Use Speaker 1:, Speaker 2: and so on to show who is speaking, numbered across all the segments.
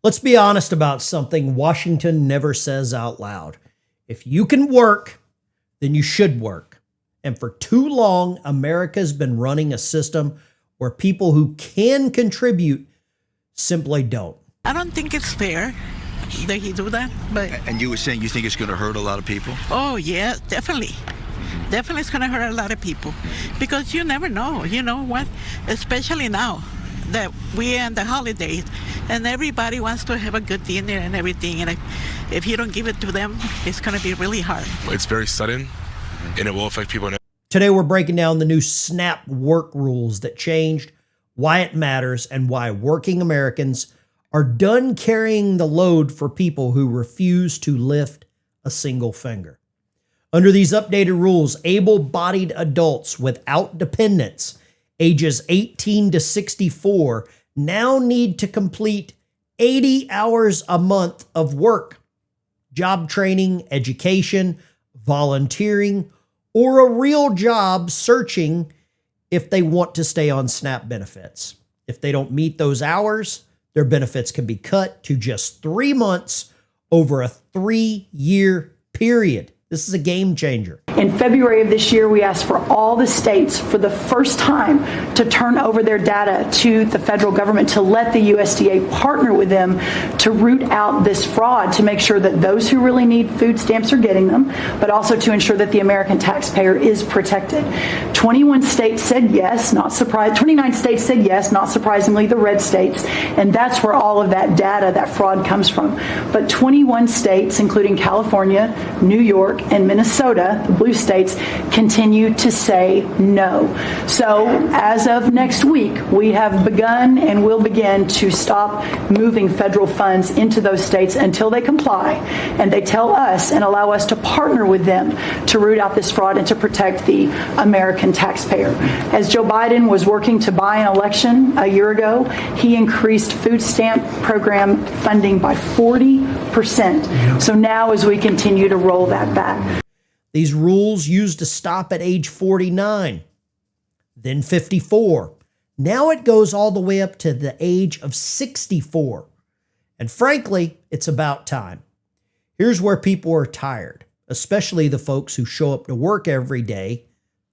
Speaker 1: Let's be honest about something Washington never says out loud. If you can work, then you should work. And for too long, America's been running a system where people who can contribute simply don't.
Speaker 2: I don't think it's fair that he do that, but...
Speaker 3: And you were saying you think it's going to hurt a lot of people?
Speaker 2: Oh, yeah, definitely. Definitely it's going to hurt a lot of people. Because you never know, you know what? Especially now that we're in the holidays and everybody wants to have a good dinner and everything. And if you don't give it to them, it's going to be really hard.
Speaker 4: It's very sudden and it will affect people.
Speaker 1: Today, we're breaking down the new SNAP work rules that changed, why it matters, and why working Americans are done carrying the load for people who refuse to lift a single finger. Under these updated rules, able-bodied adults without dependents, ages 18 to 64, now need to complete 80 hours a month of work, job training, education, volunteering, or a real job searching if they want to stay on SNAP benefits. If they don't meet those hours, their benefits can be cut to just 3 months over a 3-year period. This is a game changer.
Speaker 5: In February of this year, we asked for all the states for the first time to turn over their data to the federal government to let the USDA partner with them to root out this fraud, to make sure that those who really need food stamps are getting them, but also to ensure that the American taxpayer is protected. 21 states said yes, not surprised. 29 states said yes, not surprisingly, the red states, and that's where all of that data, that fraud comes from. But 21 states, including California, New York, and Minnesota, the blue states, continue to say no. So as of next week, we have begun and will begin to stop moving federal funds into those states until they comply and they tell us and allow us to partner with them to root out this fraud and to protect the American taxpayer. As Joe Biden was working to buy an election a year ago, he increased food stamp program funding by 40%. So now as we continue to roll that back.
Speaker 1: These rules used to stop at age 49, then 54. Now it goes all the way up to the age of 64. And frankly, it's about time. Here's where people are tired, especially the folks who show up to work every day,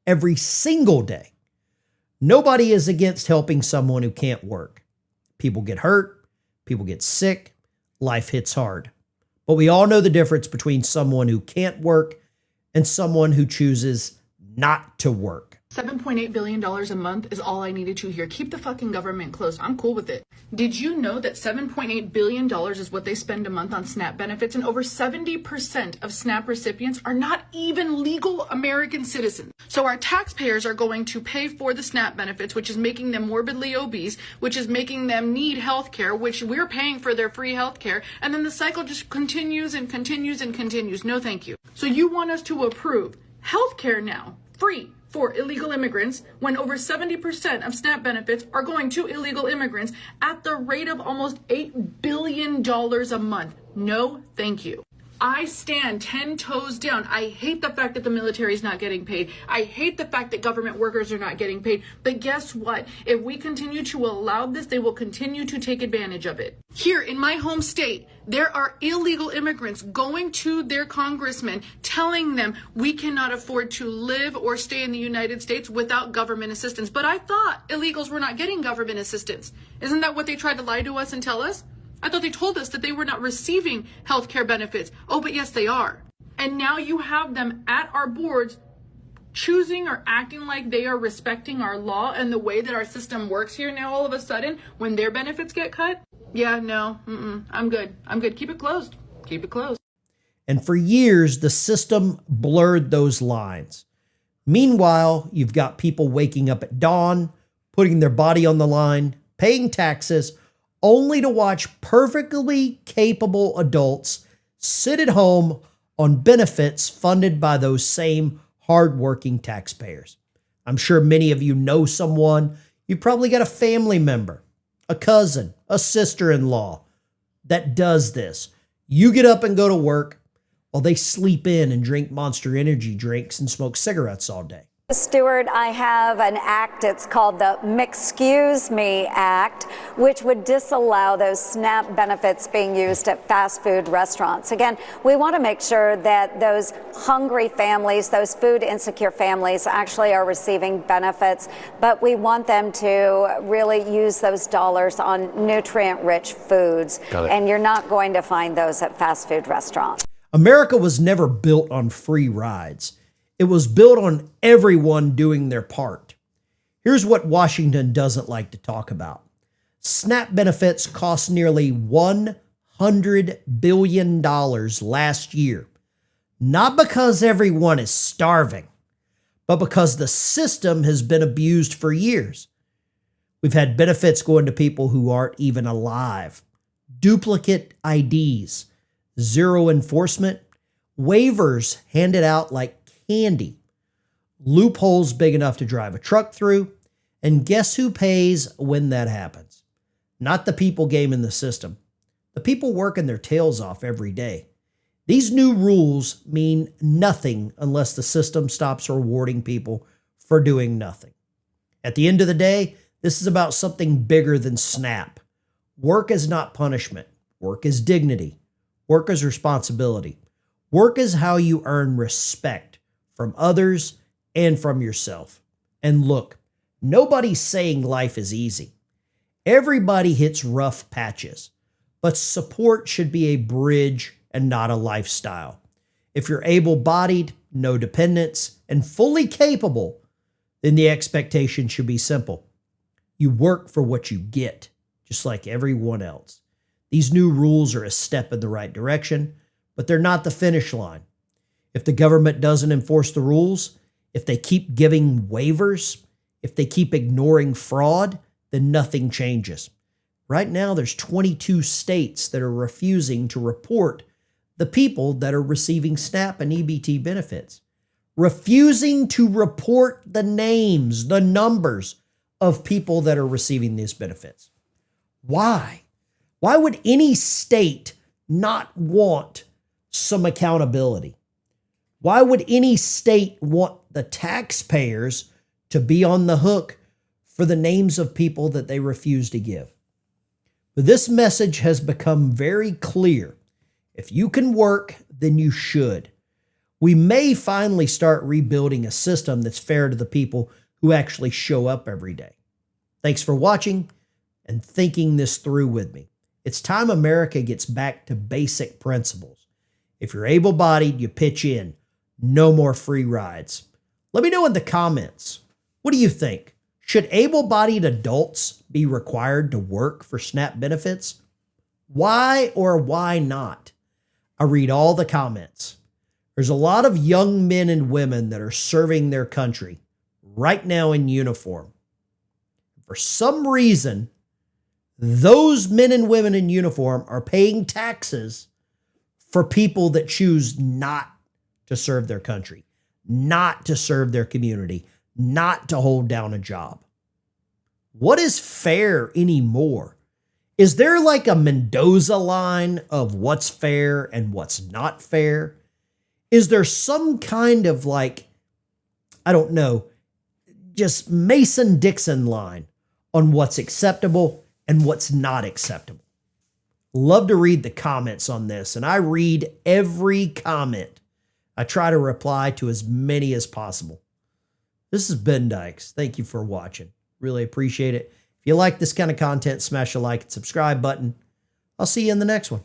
Speaker 1: every single day. Nobody is against helping someone who can't work. People get hurt, people get sick, life hits hard. But we all know the difference between someone who can't work and someone who chooses not to work.
Speaker 6: $7.8 billion a month is all I needed to hear. Keep the fucking government closed. I'm cool with it. Did you know that $7.8 billion is what they spend a month on SNAP benefits, and over 70% of SNAP recipients are not even legal American citizens? So our taxpayers are going to pay for the SNAP benefits, which is making them morbidly obese, which is making them need health care, which we're paying for their free health care, and then the cycle just continues and continues and continues. No thank you. So you want us to approve health care now, free, for illegal immigrants when over 70% of SNAP benefits are going to illegal immigrants at the rate of almost $8 billion a month. No, thank you. I stand 10 toes down. I hate the fact that the military is not getting paid. I hate the fact that government workers are not getting paid. But guess what? If we continue to allow this, they will continue to take advantage of it. Here in my home state, there are illegal immigrants going to their congressmen telling them we cannot afford to live or stay in the United States without government assistance. But I thought illegals were not getting government assistance. Isn't that what they tried to lie to us and tell us? I thought they told us that they were not receiving health care benefits. Oh, but yes, they are. And now you have them at our boards choosing or acting like they are respecting our law and the way that our system works here now all of a sudden when their benefits get cut. Yeah, no, I'm good. I'm good. Keep it closed. Keep it closed.
Speaker 1: And for years, the system blurred those lines. Meanwhile, you've got people waking up at dawn, putting their body on the line, paying taxes, only to watch perfectly capable adults sit at home on benefits funded by those same hardworking taxpayers. I'm sure many of you know someone. You've probably got a family member, a cousin, a sister-in-law that does this. You get up and go to work while they sleep in and drink Monster Energy drinks and smoke cigarettes all day.
Speaker 7: Stuart, I have an act, it's called the McScuse Me Act, which would disallow those SNAP benefits being used at fast food restaurants. Again, we want to make sure that those hungry families, those food insecure families actually are receiving benefits, but we want them to really use those dollars on nutrient-rich foods. And you're not going to find those at fast food restaurants.
Speaker 1: America was never built on free rides. It was built on everyone doing their part. Here's what Washington doesn't like to talk about. SNAP benefits cost nearly $100 billion last year, not because everyone is starving, but because the system has been abused for years. We've had benefits going to people who aren't even alive, duplicate IDs, zero enforcement, waivers handed out like candy, loopholes big enough to drive a truck through, and guess who pays when that happens? Not the people gaming the system. The people working their tails off every day. These new rules mean nothing unless the system stops rewarding people for doing nothing. At the end of the day, this is about something bigger than SNAP. Work is not punishment. Work is dignity. Work is responsibility. Work is how you earn respect from others and from yourself. And look, nobody's saying life is easy. Everybody hits rough patches, but support should be a bridge and not a lifestyle. If you're able-bodied, no dependents, and fully capable, then the expectation should be simple. You work for what you get, just like everyone else. These new rules are a step in the right direction, but they're not the finish line. If the government doesn't enforce the rules, if they keep giving waivers, if they keep ignoring fraud, then nothing changes. Right now, there's 22 states that are refusing to report the people that are receiving SNAP and EBT benefits. Refusing to report the names, the numbers of people that are receiving these benefits. Why? Why would any state not want some accountability? Why would any state want the taxpayers to be on the hook for the names of people that they refuse to give? But this message has become very clear. If you can work, then you should. We may finally start rebuilding a system that's fair to the people who actually show up every day. Thanks for watching and thinking this through with me. It's time America gets back to basic principles. If you're able-bodied, you pitch in. No more free rides. Let me know in the comments. What do you think? Should able-bodied adults be required to work for SNAP benefits? Why or why not? I read all the comments. There's a lot of young men and women that are serving their country right now in uniform. For some reason, those men and women in uniform are paying taxes for people that choose not to serve their country, not to serve their community, not to hold down a job. What is fair anymore? Is there like a Mendoza line of what's fair and what's not fair? Is there some kind of like, I don't know, just Mason-Dixon line on what's acceptable and what's not acceptable? Love to read the comments on this, and I read every comment. I try to reply to as many as possible. This has been Dykes. Thank you for watching. Really appreciate it. If you like this kind of content, smash the like and subscribe button. I'll see you in the next one.